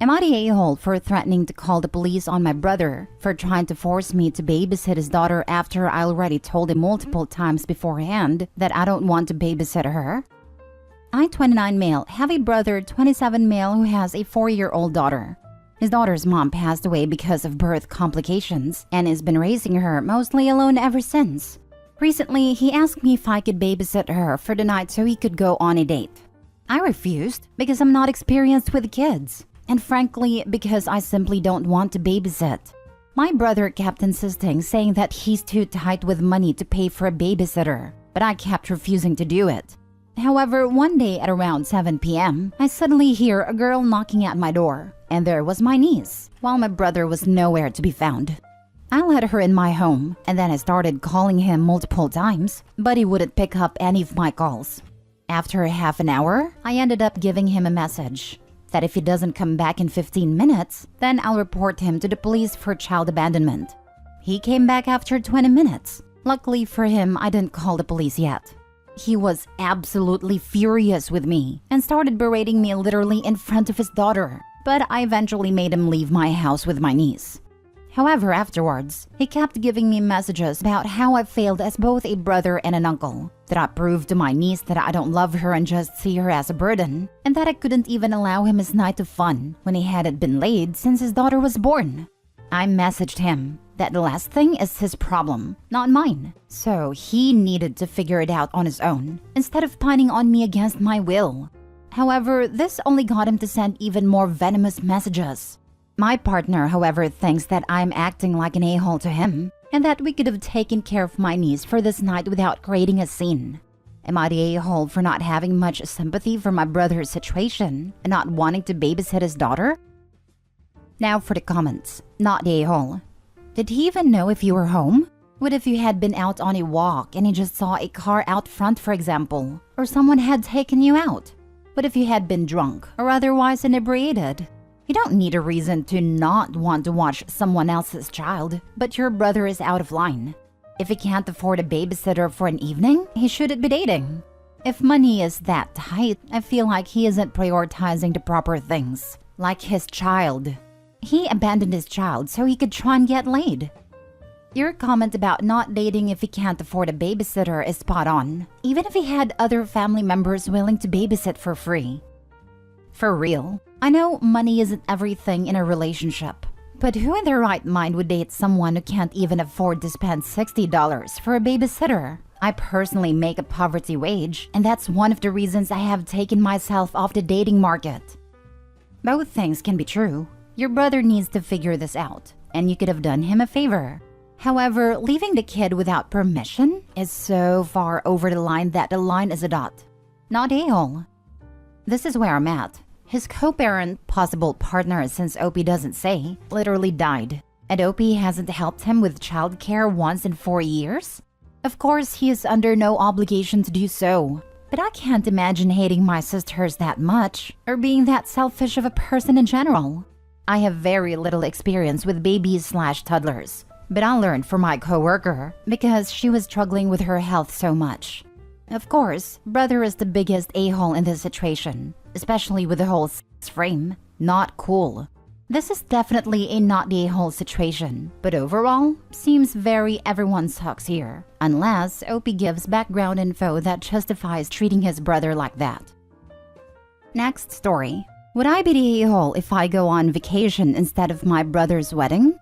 Am I the a-hole for threatening to call the police on my brother for trying to force me to babysit his daughter after I already told him multiple times beforehand that I don't want to babysit her? I, 29 male, have a brother, 27 male, who has a 4-year-old daughter. His daughter's mom passed away because of birth complications and has been raising her mostly alone ever since. Recently, he asked me if I could babysit her for the night so he could go on a date. I refused because I'm not experienced with kids, and frankly, because I simply don't want to babysit. My brother kept insisting, saying that he's too tight with money to pay for a babysitter, but I kept refusing to do it. However, one day at around 7 p.m., I suddenly hear a girl knocking at my door, and there was my niece, while my brother was nowhere to be found. I let her in my home, and then I started calling him multiple times, but he wouldn't pick up any of my calls. After half an hour, I ended up giving him a message that if he doesn't come back in 15 minutes, then I'll report him to the police for child abandonment. He came back after 20 minutes. Luckily for him, I didn't call the police yet. He was absolutely furious with me and started berating me literally in front of his daughter, but I eventually made him leave my house with my niece. However, afterwards, he kept giving me messages about how I failed as both a brother and an uncle, that I proved to my niece that I don't love her and just see her as a burden, and that I couldn't even allow him his night of fun when he hadn't been laid since his daughter was born. I messaged him that the last thing is his problem, not mine, so he needed to figure it out on his own, instead of pining on me against my will. However, this only got him to send even more venomous messages. My partner, however, thinks that I'm acting like an a-hole to him, and that we could have taken care of my niece for this night without creating a scene. Am I the a-hole for not having much sympathy for my brother's situation and not wanting to babysit his daughter? Now for the comments. Not the a-hole. Did he even know if you were home? What if you had been out on a walk and he just saw a car out front, for example, or someone had taken you out? What if you had been drunk or otherwise inebriated? You don't need a reason to not want to watch someone else's child, but your brother is out of line. If he can't afford a babysitter for an evening, he shouldn't be dating. If money is that tight, I feel like he isn't prioritizing the proper things, like his child. He abandoned his child so he could try and get laid. Your comment about not dating if he can't afford a babysitter is spot on, even if he had other family members willing to babysit for free. For real, I know money isn't everything in a relationship, but who in their right mind would date someone who can't even afford to spend $60 for a babysitter? I personally make a poverty wage, and that's one of the reasons I have taken myself off the dating market. Both things can be true. Your brother needs to figure this out, and you could have done him a favor. However, leaving the kid without permission is so far over the line that the line is a dot. Not a-hole. This is where I'm at. His co-parent, possible partner since Opie doesn't say, literally died. And Opie hasn't helped him with childcare once in 4 years? Of course, he is under no obligation to do so. But I can't imagine hating my sisters that much, or being that selfish of a person in general. I have very little experience with babies/toddlers, but I learned from my coworker because she was struggling with her health so much. Of course, brother is the biggest a-hole in this situation, especially with the whole sex frame. Not cool. This is definitely a not the a-hole situation, but overall, seems very everyone sucks here, unless Opie gives background info that justifies treating his brother like that. Next story. Would I be the a-hole if I go on vacation instead of my brother's wedding?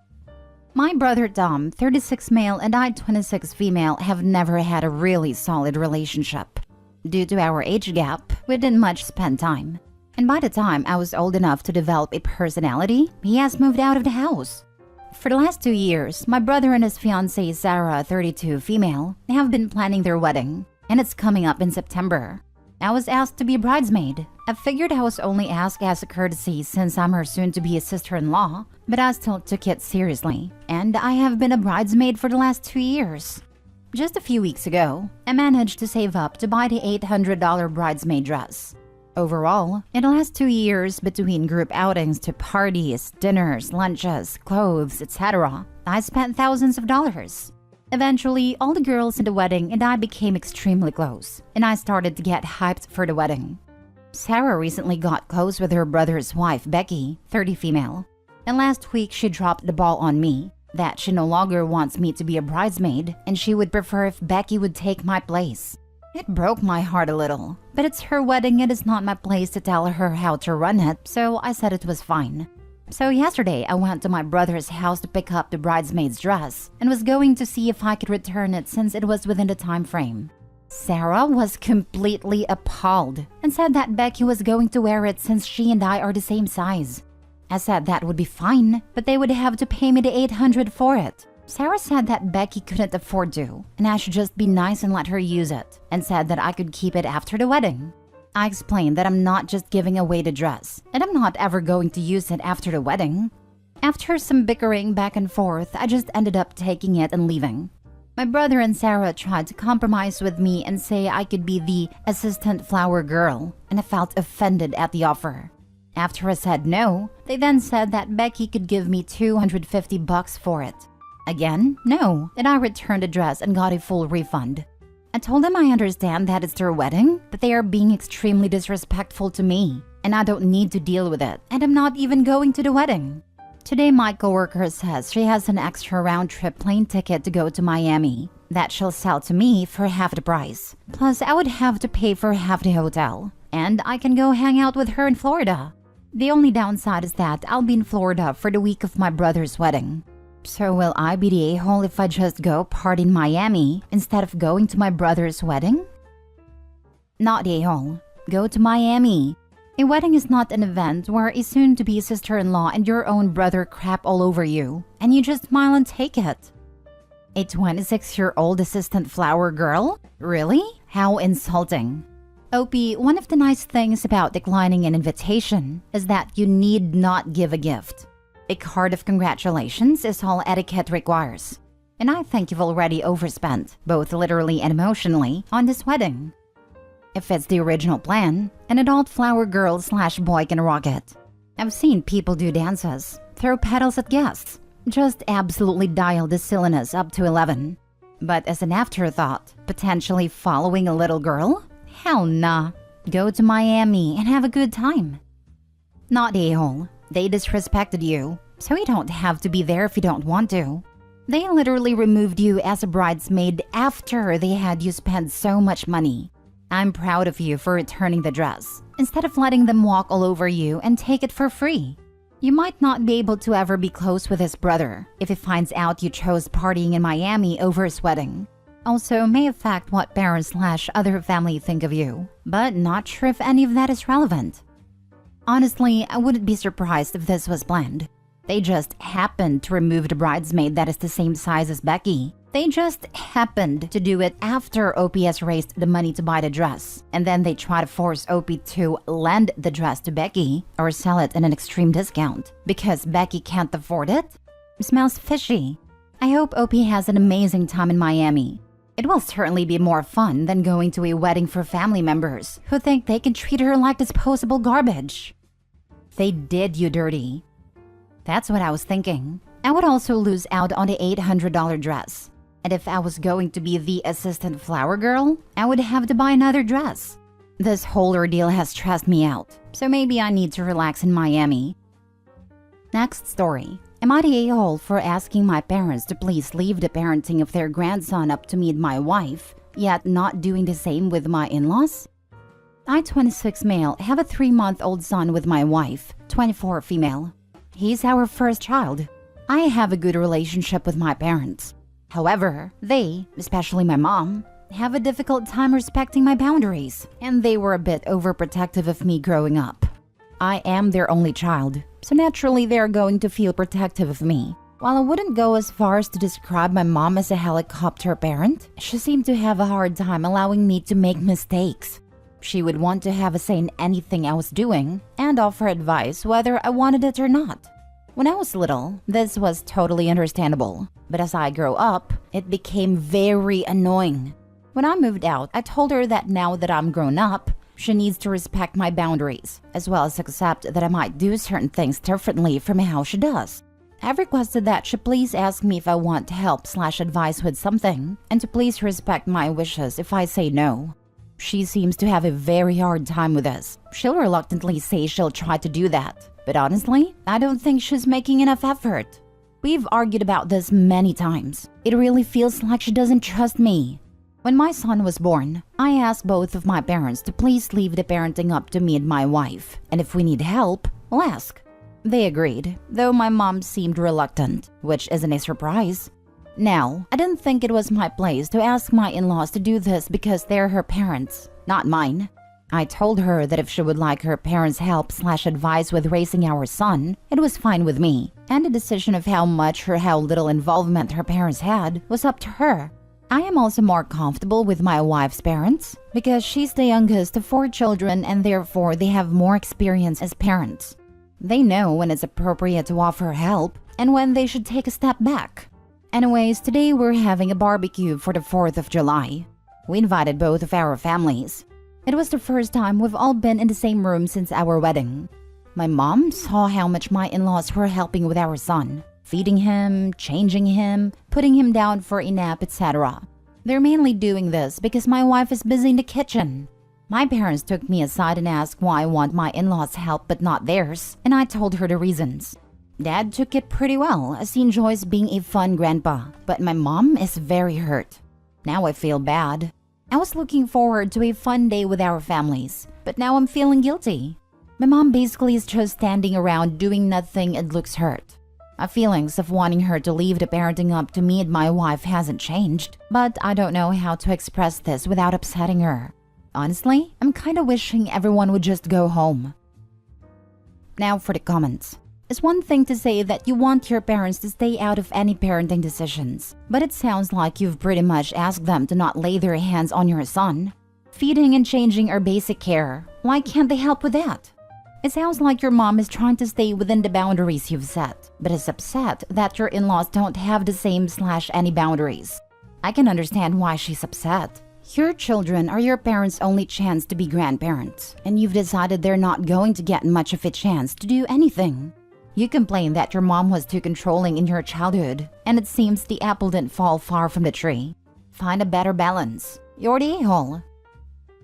My brother Tom, 36 male, and I, 26 female, have never had a really solid relationship. Due to our age gap, we didn't much spend time. And by the time I was old enough to develop a personality, he has moved out of the house. For the last 2 years, my brother and his fiancée Sarah, 32 female, have been planning their wedding, and it's coming up in September. I was asked to be a bridesmaid. I figured I was only asked as a courtesy since I'm her soon-to-be sister-in-law, but I still took it seriously, and I have been a bridesmaid for the last 2 years. Just a few weeks ago, I managed to save up to buy the $800 bridesmaid dress. Overall, in the last 2 years, between group outings to parties, dinners, lunches, clothes, etc., I spent thousands of dollars. Eventually, all the girls in the wedding and I became extremely close, and I started to get hyped for the wedding. Sarah recently got close with her brother's wife, Becky, 30 female. And last week she dropped the ball on me, that she no longer wants me to be a bridesmaid and she would prefer if Becky would take my place. It broke my heart a little, but it's her wedding and it's not my place to tell her how to run it, so I said it was fine. So yesterday I went to my brother's house to pick up the bridesmaid's dress and was going to see if I could return it since it was within the time frame. Sarah was completely appalled and said that Becky was going to wear it since she and I are the same size. I said that would be fine, but they would have to pay me the $800 for it. Sarah said that Becky couldn't afford to, and I should just be nice and let her use it, and said that I could keep it after the wedding. I explained that I'm not just giving away the dress, and I'm not ever going to use it after the wedding. After some bickering back and forth, I just ended up taking it and leaving. My brother and Sarah tried to compromise with me and say I could be the assistant flower girl, and I felt offended at the offer. After I said no, they then said that Becky could give me $250 for it. Again, no, and I returned the dress and got a full refund. I told them I understand that it's their wedding, but they are being extremely disrespectful to me, and I don't need to deal with it, and I'm not even going to the wedding. Today my coworker says she has an extra round-trip plane ticket to go to Miami that she'll sell to me for half the price. Plus, I would have to pay for half the hotel, and I can go hang out with her in Florida. The only downside is that I'll be in Florida for the week of my brother's wedding. So will I be the a-hole if I just go party in Miami instead of going to my brother's wedding? Not the a-hole. Go to Miami. A wedding is not an event where a soon-to-be sister-in-law and your own brother crap all over you, and you just smile and take it. A 26-year-old assistant flower girl? Really? How insulting. OP, one of the nice things about declining an invitation is that you need not give a gift. A card of congratulations is all etiquette requires. And I think you've already overspent, both literally and emotionally, on this wedding. If it's the original plan, an adult flower girl/boy can rock it. I've seen people do dances, throw petals at guests, just absolutely dial the silliness up to 11. But as an afterthought, potentially following a little girl? Hell nah. Go to Miami and have a good time. Not a-hole. They disrespected you, so you don't have to be there if you don't want to. They literally removed you as a bridesmaid after they had you spend so much money. I'm proud of you for returning the dress, instead of letting them walk all over you and take it for free. You might not be able to ever be close with his brother if he finds out you chose partying in Miami over his wedding. Also, may affect what parents/other family think of you, but not sure if any of that is relevant. Honestly, I wouldn't be surprised if this was planned. They just happened to remove the bridesmaid that is the same size as Becky. They just happened to do it after OP has raised the money to buy the dress, and then they try to force OP to lend the dress to Becky or sell it at an extreme discount because Becky can't afford it? Smells fishy. I hope OP has an amazing time in Miami. It will certainly be more fun than going to a wedding for family members who think they can treat her like disposable garbage. They did you dirty. That's what I was thinking. I would also lose out on the $800 dress. And if I was going to be the assistant flower girl, I would have to buy another dress. This whole ordeal has stressed me out, so maybe I need to relax in Miami. Next story. Am I the a-hole for asking my parents to please leave the parenting of their grandson up to me and my wife, yet not doing the same with my in-laws? I, 26 male, have a 3-month-old son with my wife, 24 female. He's our first child. I have a good relationship with my parents. However, they, especially my mom, have a difficult time respecting my boundaries, and they were a bit overprotective of me growing up. I am their only child, so naturally they are going to feel protective of me. While I wouldn't go as far as to describe my mom as a helicopter parent, she seemed to have a hard time allowing me to make mistakes. She would want to have a say in anything I was doing and offer advice whether I wanted it or not. When I was little, this was totally understandable, but as I grew up, it became very annoying. When I moved out, I told her that now that I'm grown up, she needs to respect my boundaries, as well as accept that I might do certain things differently from how she does. I've requested that she please ask me if I want help/advice with something, and to please respect my wishes if I say no. She seems to have a very hard time with us. She'll reluctantly say she'll try to do that. But honestly, I don't think she's making enough effort. We've argued about this many times. It really feels like she doesn't trust me. When my son was born, I asked both of my parents to please leave the parenting up to me and my wife. And if we need help, we'll ask. They agreed, though my mom seemed reluctant, which isn't a surprise. Now, I didn't think it was my place to ask my in-laws to do this because they're her parents, not mine. I told her that if she would like her parents' help/advice with raising our son, it was fine with me, and the decision of how much or how little involvement her parents had was up to her. I am also more comfortable with my wife's parents because she's the youngest of 4 children and therefore they have more experience as parents. They know when it's appropriate to offer help and when they should take a step back. Anyways, today we're having a barbecue for the 4th of July. We invited both of our families. It was the first time we've all been in the same room since our wedding. My mom saw how much my in-laws were helping with our son, feeding him, changing him, putting him down for a nap, etc. They're mainly doing this because my wife is busy in the kitchen. My parents took me aside and asked why I want my in-laws' help but not theirs, and I told her the reasons. Dad took it pretty well as he enjoys being a fun grandpa, but my mom is very hurt. Now I feel bad. I was looking forward to a fun day with our families, but now I'm feeling guilty. My mom basically is just standing around doing nothing and looks hurt. My feelings of wanting her to leave the parenting up to me and my wife hasn't changed, but I don't know how to express this without upsetting her. Honestly, I'm kinda wishing everyone would just go home. Now for the comments. It's one thing to say that you want your parents to stay out of any parenting decisions, but it sounds like you've pretty much asked them to not lay their hands on your son. Feeding and changing are basic care. Why can't they help with that? It sounds like your mom is trying to stay within the boundaries you've set, but is upset that your in-laws don't have the same/any boundaries. I can understand why she's upset. Your children are your parents' only chance to be grandparents, and you've decided they're not going to get much of a chance to do anything. You complain that your mom was too controlling in your childhood, and it seems the apple didn't fall far from the tree. Find a better balance. You're the a-hole.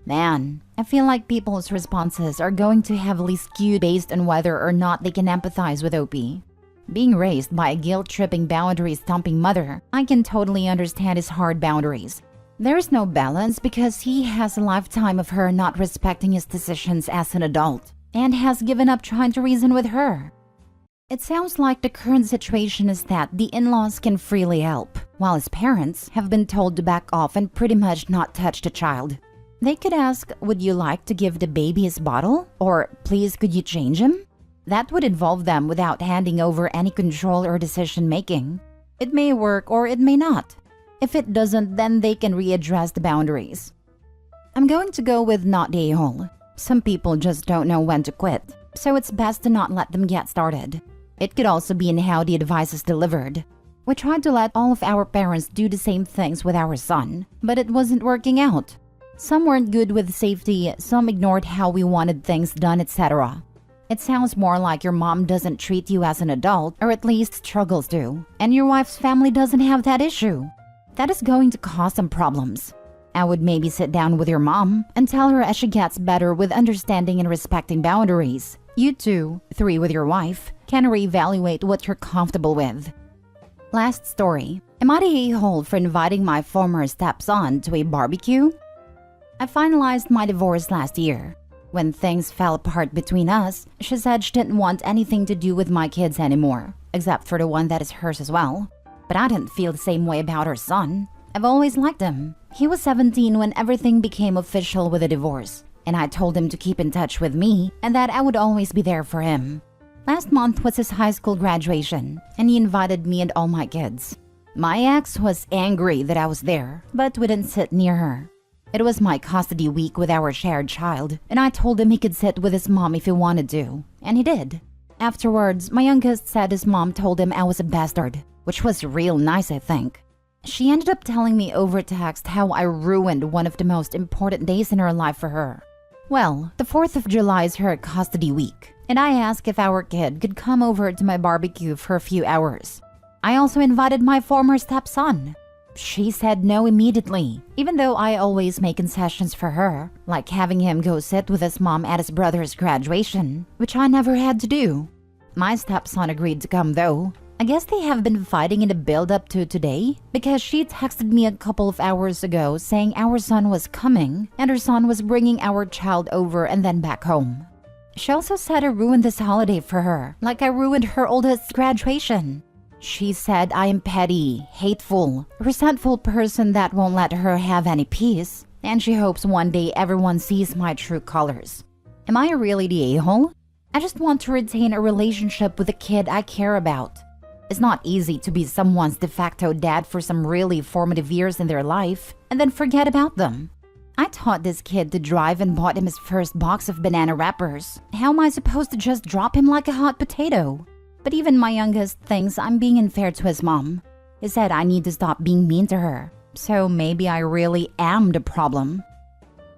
Man, I feel like people's responses are going to heavily skew based on whether or not they can empathize with OP. Being raised by a guilt-tripping, boundary-stomping mother, I can totally understand his hard boundaries. There's no balance because he has a lifetime of her not respecting his decisions as an adult, and has given up trying to reason with her. It sounds like the current situation is that the in-laws can freely help, while his parents have been told to back off and pretty much not touch the child. They could ask, would you like to give the baby his bottle? Or, please could you change him? That would involve them without handing over any control or decision making. It may work or it may not. If it doesn't, then they can readdress the boundaries. I'm going to go with not the a-hole. Some people just don't know when to quit, so it's best to not let them get started. It could also be in how the advice is delivered. We tried to let all of our parents do the same things with our son, but it wasn't working out. Some weren't good with safety, some ignored how we wanted things done, etc. It sounds more like your mom doesn't treat you as an adult, or at least struggles to, and your wife's family doesn't have that issue. That is going to cause some problems. I would maybe sit down with your mom and tell her as she gets better with understanding and respecting boundaries. You two, 3 with your wife, can reevaluate what you're comfortable with. Last story. Am I the a-hole for inviting my former stepson to a barbecue? I finalized my divorce last year. When things fell apart between us, she said she didn't want anything to do with my kids anymore, except for the one that is hers as well. But I didn't feel the same way about her son. I've always liked him. He was 17 when everything became official with a divorce, and I told him to keep in touch with me and that I would always be there for him. Last month was his high school graduation, and he invited me and all my kids. My ex was angry that I was there, but we didn't sit near her. It was my custody week with our shared child, and I told him he could sit with his mom if he wanted to, and he did. Afterwards, my youngest said his mom told him I was a bastard, which was real nice, I think. She ended up telling me over text how I ruined one of the most important days in her life for her. Well, the 4th of July is her custody week, and I asked if our kid could come over to my barbecue for a few hours. I also invited my former stepson. She said no immediately, even though I always make concessions for her, like having him go sit with his mom at his brother's graduation, which I never had to do. My stepson agreed to come though. I guess they have been fighting in the build-up to today, because she texted me a couple of hours ago saying our son was coming and her son was bringing our child over and then back home. She also said I ruined this holiday for her, like I ruined her oldest graduation. She said I am petty, hateful, resentful person that won't let her have any peace, and she hopes one day everyone sees my true colors. Am I really the a-hole? I just want to retain a relationship with a kid I care about. It's not easy to be someone's de facto dad for some really formative years in their life and then forget about them. I taught this kid to drive and bought him his first box of banana wrappers. How am I supposed to just drop him like a hot potato? But even my youngest thinks I'm being unfair to his mom. He said I need to stop being mean to her. So maybe I really am the problem.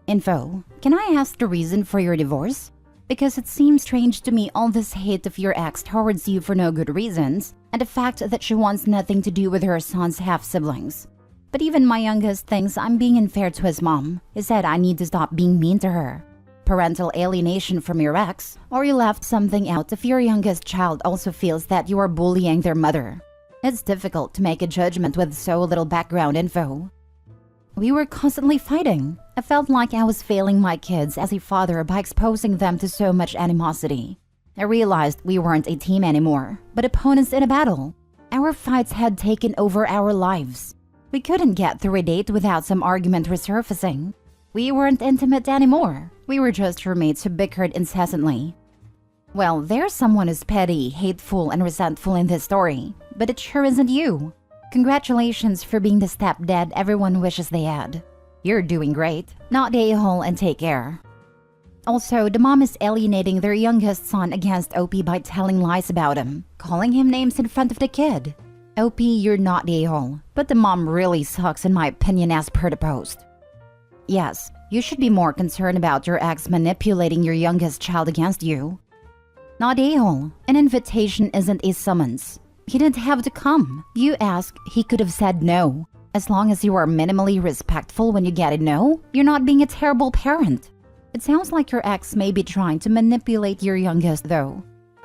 Info. Can I ask the reason for your divorce? Because it seems strange to me all this hate of your ex towards you for no good reasons, and the fact that she wants nothing to do with her son's half-siblings. But even my youngest thinks I'm being unfair to his mom. He said I need to stop being mean to her. Parental alienation from your ex, or you left something out if your youngest child also feels that you are bullying their mother. It's difficult to make a judgment with so little background info. We were constantly fighting. I felt like I was failing my kids as a father by exposing them to so much animosity. I realized we weren't a team anymore, but opponents in a battle. Our fights had taken over our lives. We couldn't get through a date without some argument resurfacing. We weren't intimate anymore. We were just roommates who bickered incessantly. Well, there's someone who's petty, hateful, and resentful in this story, but it sure isn't you. Congratulations for being the stepdad everyone wishes they had. You're doing great. Not the a-hole and take care. Also, the mom is alienating their youngest son against OP by telling lies about him, calling him names in front of the kid. OP, you're not the a-hole, but the mom really sucks in my opinion as per the post. Yes, you should be more concerned about your ex manipulating your youngest child against you. Not a-hole. An invitation isn't a summons. He didn't have to come. You asked, he could have said no. As long as you are minimally respectful when you get a no, you're not being a terrible parent. It sounds like your ex may be trying to manipulate your youngest though.